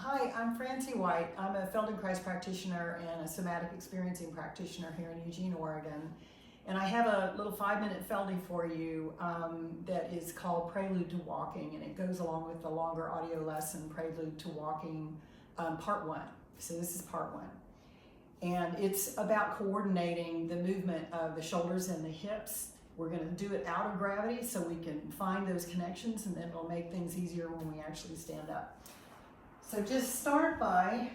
Hi, I'm Francie White. I'm a Feldenkrais practitioner and a somatic experiencing practitioner here in Eugene, Oregon. And I have a little 5-minute Feldy for you that is called Prelude to Walking, and it goes along with the longer audio lesson, Prelude to Walking, Part 1. So this is Part 1. And it's about coordinating the movement of the shoulders and the hips. We're going to do it out of gravity so we can find those connections, and then it'll make things easier when we actually stand up. So just start by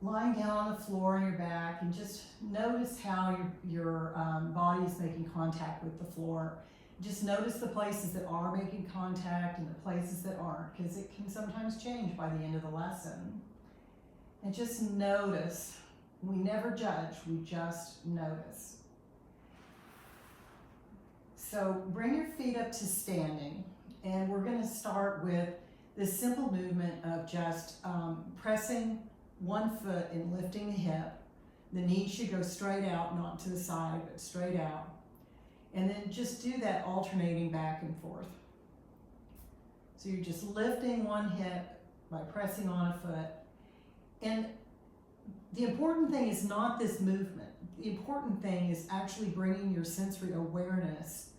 lying down on the floor on your back and just notice how your body is making contact with the floor. Just notice the places that are making contact and the places that aren't, because it can sometimes change by the end of the lesson. And just notice. We never judge, we just notice. So bring your feet up to standing. And we're going to start with this simple movement of just pressing one foot and lifting the hip. The knee should go straight out, not to the side, but straight out. And then just do that alternating back and forth. So you're just lifting one hip by pressing on a foot. And the important thing is not this movement. The important thing is actually bringing your sensory awareness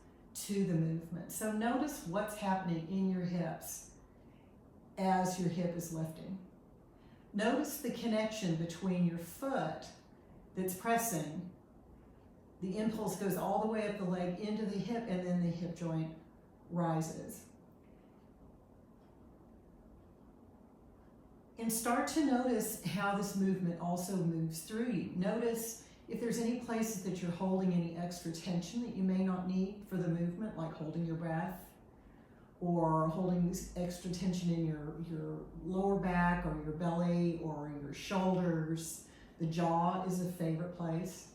to the movement. So notice what's happening in your hips as your hip is lifting. Notice the connection between your foot that's pressing. The impulse goes all the way up the leg into the hip, and then the hip joint rises. And start to notice how this movement also moves through you. Notice if there's any places that you're holding any extra tension that you may not need for the movement, like holding your breath or holding extra tension in your lower back or your belly or your shoulders. The jaw is a favorite place.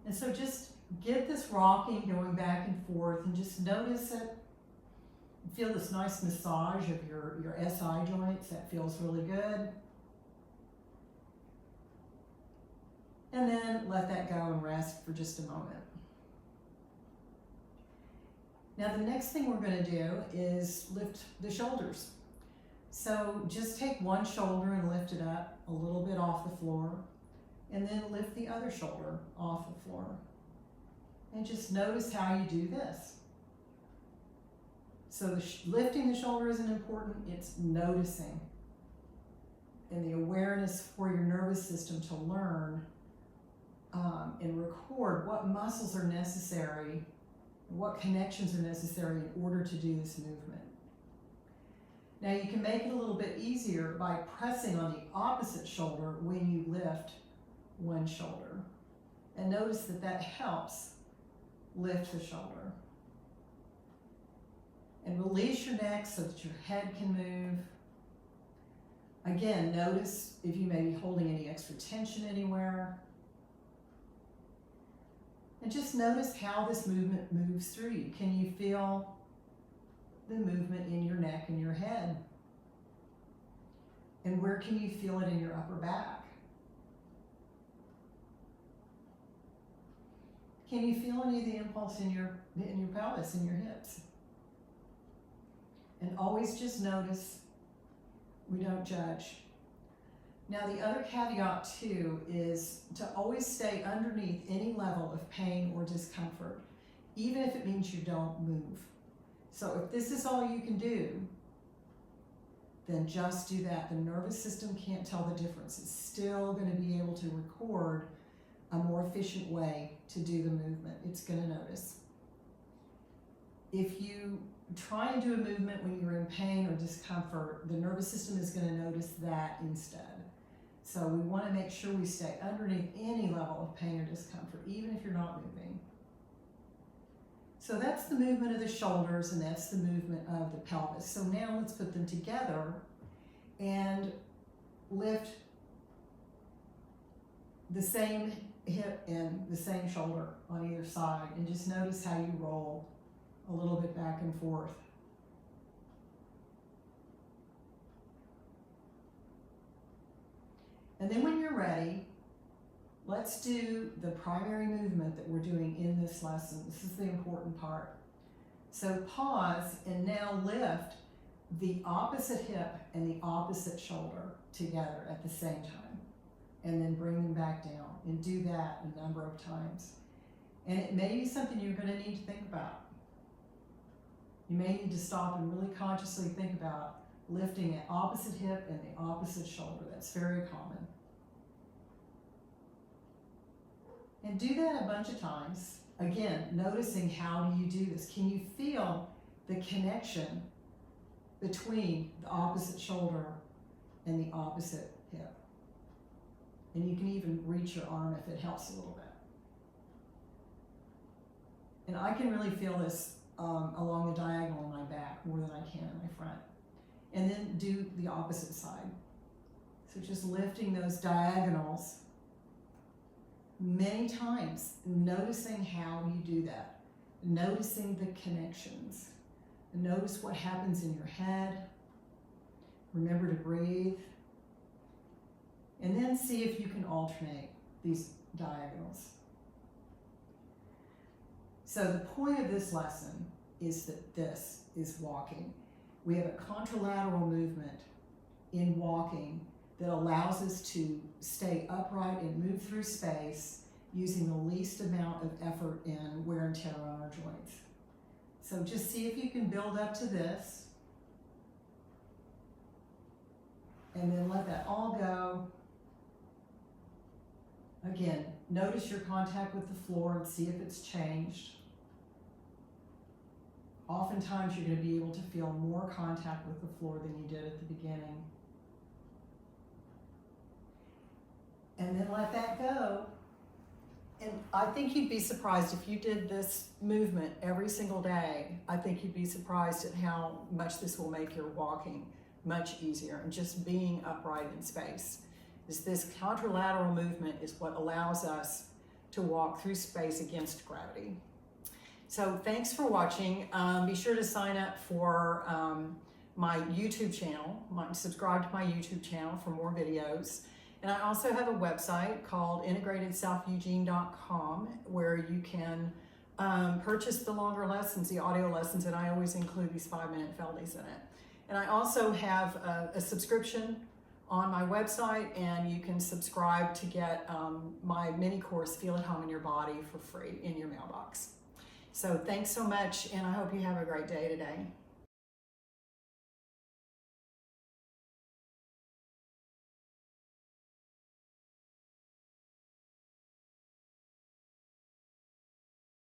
And so just get this rocking going back and forth and just notice it. Feel this nice massage of your SI joints. That feels really good. And then let that go and rest for just a moment. Now the next thing we're going to do is lift the shoulders. So just take one shoulder and lift it up a little bit off the floor, and then lift the other shoulder off the floor. And just notice how you do this. So lifting the shoulder isn't important, it's noticing. And the awareness for your nervous system to learn and record what muscles are necessary, what connections are necessary in order to do this movement. Now you can make it a little bit easier by pressing on the opposite shoulder when you lift one shoulder. And notice that that helps lift the shoulder. And release your neck so that your head can move. Again, notice if you may be holding any extra tension anywhere. And just notice how this movement moves through you. Can you feel the movement in your neck and your head? And where can you feel it in your upper back? Can you feel any of the impulse in your pelvis, in your hips? And always just notice, we don't judge. Now the other caveat too is to always stay underneath any level of pain or discomfort, even if it means you don't move. So if this is all you can do, then just do that. The nervous system can't tell the difference. It's still going to be able to record a more efficient way to do the movement. It's going to notice. If you try and do a movement when you're in pain or discomfort, the nervous system is going to notice that instead. So we want to make sure we stay underneath any level of pain or discomfort, even if you're not moving. So that's the movement of the shoulders, and that's the movement of the pelvis. So now let's put them together and lift the same hip and the same shoulder on either side, and just notice how you roll a little bit back and forth. And then when you're ready, let's do the primary movement that we're doing in this lesson. This is the important part. So pause and now lift lift the opposite hip and the opposite shoulder together at the same time, and then bring them back down, and do that a number of times. And it may be something you're going to need to think about. You may need to stop and really consciously think about lifting the opposite hip and the opposite shoulder. That's very common. And do that a bunch of times. Again, noticing how do you do this. Can you feel the connection between the opposite shoulder and the opposite hip? And you can even reach your arm if it helps a little bit. And I can really feel this along the diagonal in my back more than I can in my front. And then do the opposite side. So just lifting those diagonals many times, noticing how you do that, noticing the connections. Notice what happens in your head. Remember to breathe. And then see if you can alternate these diagonals. So the point of this lesson is that this is walking. We have a contralateral movement in walking that allows us to stay upright and move through space using the least amount of effort and wear and tear on our joints. So just see if you can build up to this, and then let that all go. Again, notice your contact with the floor and see if it's changed. Oftentimes you're going to be able to feel more contact with the floor than you did at the beginning. And then let that go. And I think you'd be surprised if you did this movement every single day. I think you'd be surprised at how much this will make your walking much easier, and just being upright in space. This contralateral movement is what allows us to walk through space against gravity. So thanks for watching. Be sure to sign up for my YouTube channel, subscribe to my YouTube channel for more videos. And I also have a website called integratedselfeugene.com where you can purchase the longer lessons, the audio lessons, and I always include these 5-minute feldies in it. And I also have a subscription on my website, and you can subscribe to get my mini course, Feel at Home in Your Body, for free in your mailbox. So thanks so much, and I hope you have a great day today.